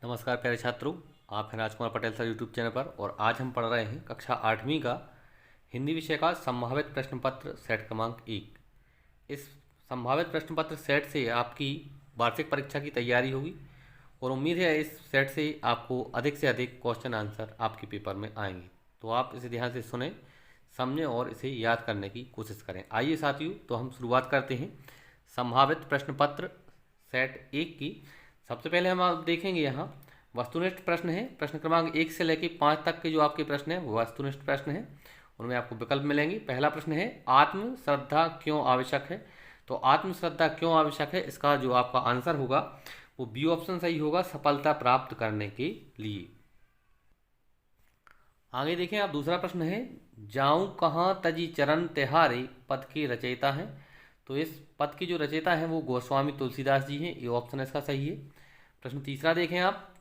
नमस्कार प्यारे छात्रों, आप हैं Rajkumar Patel sir YouTube channel पर। और आज हम पढ़ रहे हैं कक्षा 8वीं का हिंदी विषय का संभावित प्रश्न पत्र सेट क्रमांक 1। इस संभावित प्रश्न पत्र सेट से आपकी वार्षिक परीक्षा की तैयारी होगी और उम्मीद है इस सेट से आपको अधिक से अधिक क्वेश्चन आंसर आपके पेपर में आएंगे। तो आप इसे ध्यान से सुने, समझें और इसे याद करने की कोशिश करें। आइए साथियों, तो हम शुरुआत करते हैं संभावित प्रश्न पत्र सेट 1 की। सबसे पहले हम आप देखेंगे यहाँ वस्तुनिष्ठ प्रश्न है। प्रश्न क्रमांक 1 से लेकर 5 तक के जो आपके प्रश्न हैं वो वस्तुनिष्ठ प्रश्न हैं, उनमें आपको विकल्प मिलेंगे। पहला प्रश्न है आत्म श्रद्धा क्यों आवश्यक है। तो आत्म श्रद्धा क्यों आवश्यक है, इसका जो आपका आंसर होगा वो बी ऑप्शन सही होगा, सफलता प्राप्त करने के लिए। आगे देखें आप, दूसरा प्रश्न है जाऊं कहाँ तजी चरण तिहारे पद के रचयिता हैं। तो इस पद के जो रचयिता हैं वो गोस्वामी तुलसीदास जी हैं, ये ऑप्शन इसका सही है। प्रश्न तीसरा देखें आप,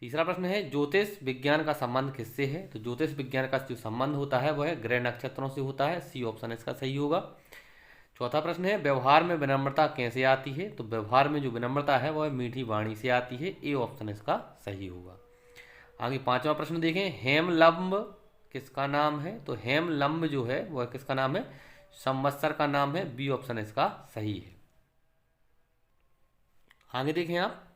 तीसरा प्रश्न है ज्योतिष विज्ञान का संबंध किससे है। तो ज्योतिष विज्ञान का जो संबंध होता है वह है ग्रह नक्षत्रों से होता है, सी ऑप्शन इसका सही होगा। चौथा प्रश्न है व्यवहार में विनम्रता कैसे आती है। तो व्यवहार में जो विनम्रता है वह मीठी वाणी से आती है, ए ऑप्शन इसका सही होगा। आगे पांचवा प्रश्न देखें, हेमलंब किसका नाम है। तो हेमलंब जो है वह किसका नाम है, संवत्सर का नाम है, बी ऑप्शन इसका सही है। आगे देखें आप,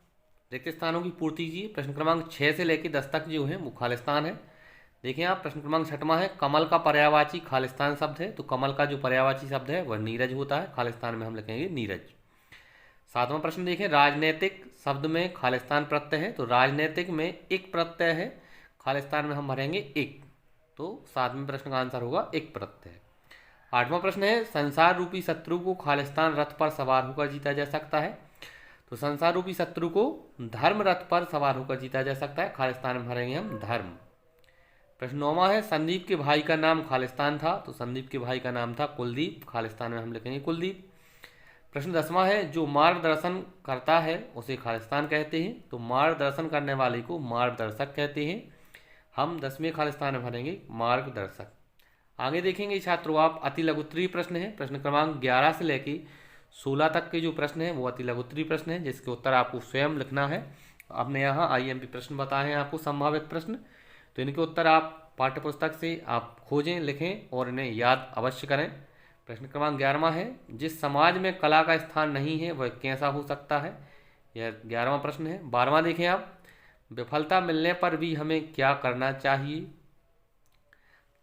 रिक्त स्थानों की पूर्ति कीजिए। प्रश्न क्रमांक 6 से लेकर 10 तक जो है वो खालिस्तान है। देखें आप, प्रश्न क्रमांक 6वां है कमल का पर्यायवाची खालिस्तान शब्द है। तो कमल का जो पर्यायवाची शब्द है वह नीरज होता है, खालिस्तान में हम लिखेंगे नीरज। 7वां प्रश्न देखें, राजनीतिक शब्द में खालिस्तान प्रत्यय है। तो राजनीतिक में एक प्रत्यय है, खालिस्तान में हम भरेंगे एक। तो 7वें प्रश्न का आंसर होगा एक प्रत्यय। 8वां प्रश्न है संसार रूपी शत्रु को खालिस्तान रथ पर सवार होकर जीता जा सकता है। तो संसार रूपी शत्रु को धर्म रथ पर सवार होकर जीता जा सकता है, खालिस्तान में भरेंगे हम धर्म। प्रश्न 9वां है संदीप के भाई का नाम खालिस्तान था। तो संदीप के भाई का नाम था कुलदीप, खालिस्तान में हम लिखेंगे कुलदीप। प्रश्न 10वां है जो मार्गदर्शन करता है उसे खालिस्तान कहते हैं। तो मार्गदर्शन करने वाले को मार्गदर्शक कहते हैं, हम 10वें खालिस्तान में भरेंगे मार्गदर्शक। आगे देखेंगे छात्रों आप, अति लघुत्तरीय प्रश्न है। प्रश्न क्रमांक 11 से लेकर 16 तक के जो प्रश्न है वो अति लघुत्तरीय प्रश्न है, जिसके उत्तर आपको स्वयं लिखना है। आपने यहाँ आईएमपी प्रश्न बताए हैं आपको संभावित प्रश्न, तो इनके उत्तर आप पाठ्यपुस्तक से आप खोजें, लिखें और इन्हें याद अवश्य करें। प्रश्न क्रमांक 11वां है जिस समाज में कला का स्थान नहीं है वह कैसा हो सकता है, यह 11वां प्रश्न है। 12वां देखें आप, विफलता मिलने पर भी हमें क्या करना चाहिए।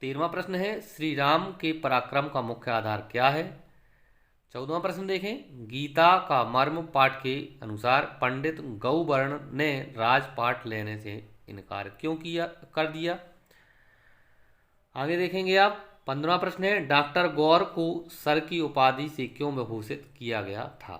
13वां प्रश्न है श्री राम के पराक्रम का मुख्य आधार क्या है। 14वां प्रश्न देखें, गीता का मर्म पाठ के अनुसार पंडित गौवर्ण ने राजपाट लेने से इनकार क्यों कर दिया। आगे देखेंगे आप, 15वां प्रश्न है डॉक्टर गौर को सर की उपाधि से क्यों विभूषित किया गया था।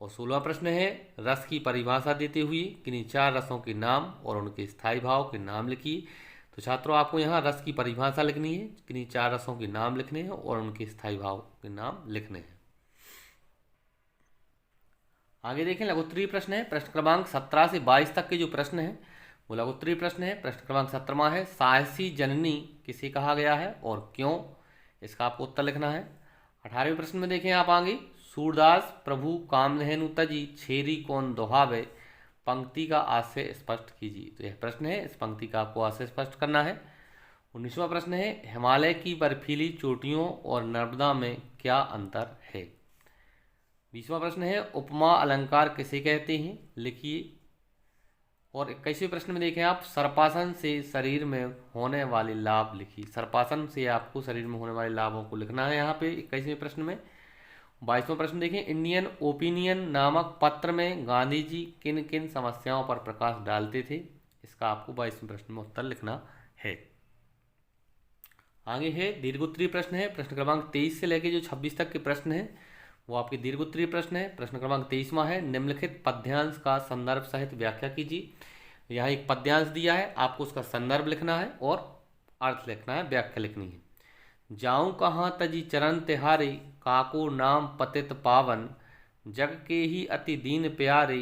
और 16वां प्रश्न है रस की परिभाषा देते हुए किन्हीं 4 रसों के नाम और उनके स्थायी भाव के नाम लिखिए। तो छात्रों आपको यहाँ रस की परिभाषा लिखनी है, किन्हीं 4 रसों के नाम लिखने हैं और उनके स्थायी भाव के नाम लिखने हैं। आगे देखें लघुत्तरीय प्रश्न है। प्रश्न क्रमांक 17 से 22 तक के जो प्रश्न है वो लघुत्तरीय प्रश्न है। प्रश्न क्रमांक 17वां है साहसी जननी किसे कहा गया है और क्यों, इसका आपको उत्तर लिखना है। 18वें प्रश्न में देखें आप आगे, सूरदास प्रभु कामधेनु तजी छेरी कौन दोहावे, पंक्ति का आशय स्पष्ट कीजिए। तो यह प्रश्न है, इस पंक्ति का आपको आशय स्पष्ट करना है। 19वां प्रश्न है हिमालय की बर्फीली चोटियों और नर्मदा में क्या अंतर है। 20वां प्रश्न है उपमा अलंकार किसे कहते हैं, लिखिए। और 21वें प्रश्न में देखें आप, सर्पासन से शरीर में होने वाले लाभ लिखिए। सर्पासन से आपको शरीर में होने वाले लाभों को लिखना है यहाँ पे 21वें प्रश्न में। 22वां प्रश्न देखें, इंडियन ओपिनियन नामक पत्र में गांधी जी किन किन समस्याओं पर प्रकाश डालते थे, इसका आपको 22वें प्रश्न में उत्तर लिखना है। आगे है दीर्घोत्तरीय प्रश्न है। प्रश्न क्रमांक 23 से लेकर जो 26 तक के प्रश्न है वो आपके दीर्घोत्तरीय प्रश्न है। प्रश्न क्रमांक 23वां है निम्नलिखित पद्यांश का संदर्भ सहित व्याख्या कीजिए। यहाँ एक पद्यांश दिया है, आपको उसका संदर्भ लिखना है और अर्थ लिखना है, व्याख्या लिखनी है। जाऊं कहाँ तजी चरण तिहारे, काको नाम पतित पावन, जग के ही अति दीन प्यारे,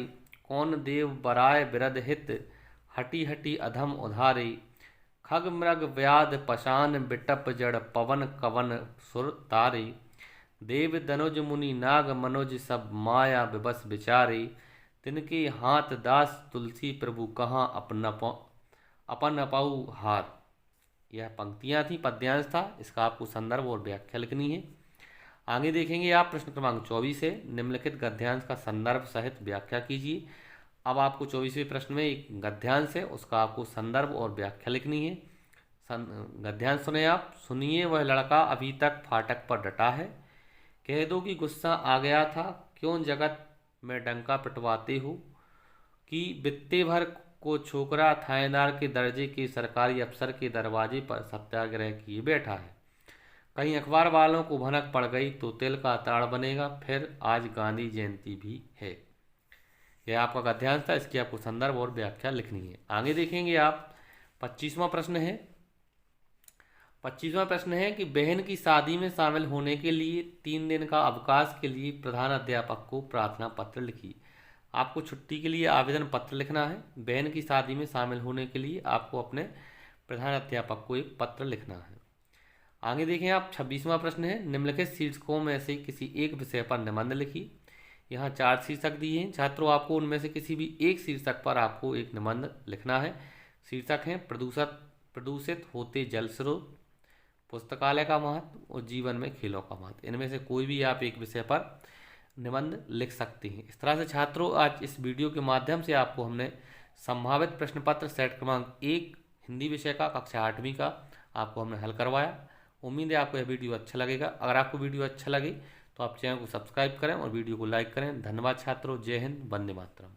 कौन देव बराय बिरद हित, हटी हटी अधम उधारे, खग मृग व्याध पशान बिटप जड़, पवन कवन सुर तारे, देव दनुज मुनि नाग मनुज सब माया विबस विचारे, तिनके हाथ दास तुलसी प्रभु कहाँ अपन अपाऊ हार। यह पंक्तियां थी, पद्यांश था। इसका आपको संदर्भ और व्याख्या लिखनी है। आगे देखेंगे आप प्रश्न क्रमांक 24 है, निम्नलिखित गद्यांश का संदर्भ सहित व्याख्या कीजिए। अब आपको 24वें प्रश्न में एक गद्यांश है, उसका आपको संदर्भ और व्याख्या लिखनी है। गद्यांश सुने आप। सुनिए वह लड़का अभी तक फाटक पर डटा है, कह दो कि गुस्सा आ गया था, क्यों जगत में डंका पिटवाते हो, कि बित्ते भर को छोकरा थानेदार के दर्जे के सरकारी अफसर के दरवाजे पर सत्याग्रह किए बैठा है। कहीं अखबार वालों को भनक पड़ गई तो तिल का ताड़ बनेगा, फिर आज गांधी जयंती भी है। यह आपका गद्यांश था, इसकी आपको संदर्भ और व्याख्या लिखनी है। आगे देखेंगे आप 25वां प्रश्न है। 25वां प्रश्न है कि बहन की शादी में शामिल होने के लिए 3 दिन का अवकाश के लिए प्रधान अध्यापक को प्रार्थना पत्र लिखिए। आपको छुट्टी के लिए आवेदन पत्र लिखना है। बहन की शादी में शामिल होने के लिए आपको अपने प्रधान अध्यापक को एक पत्र लिखना है। आगे देखें आप 26वां प्रश्न है, निम्नलिखित शीर्षकों में से किसी एक विषय पर निबंध लिखिए। यहाँ 4 शीर्षक दिए हैं छात्रों, आपको उनमें से किसी भी एक शीर्षक पर आपको एक निबंध लिखना है। शीर्षक हैं प्रदूषित होते जल स्रोत, पुस्तकालय का महत्व और जीवन में खेलों का महत्व। इनमें से कोई भी आप एक विषय पर निबंध लिख सकते हैं। इस तरह से छात्रों आज इस वीडियो के माध्यम से आपको हमने संभावित प्रश्न पत्र सेट क्रमांक 1 हिंदी विषय का कक्षा 8वीं का आपको हमने हल करवाया। उम्मीद है आपको यह वीडियो अच्छा लगेगा। अगर आपको वीडियो अच्छा लगे तो आप चैनल को सब्सक्राइब करें और वीडियो को लाइक करें। धन्यवाद छात्रों। जय हिंद, वंदे मातरम।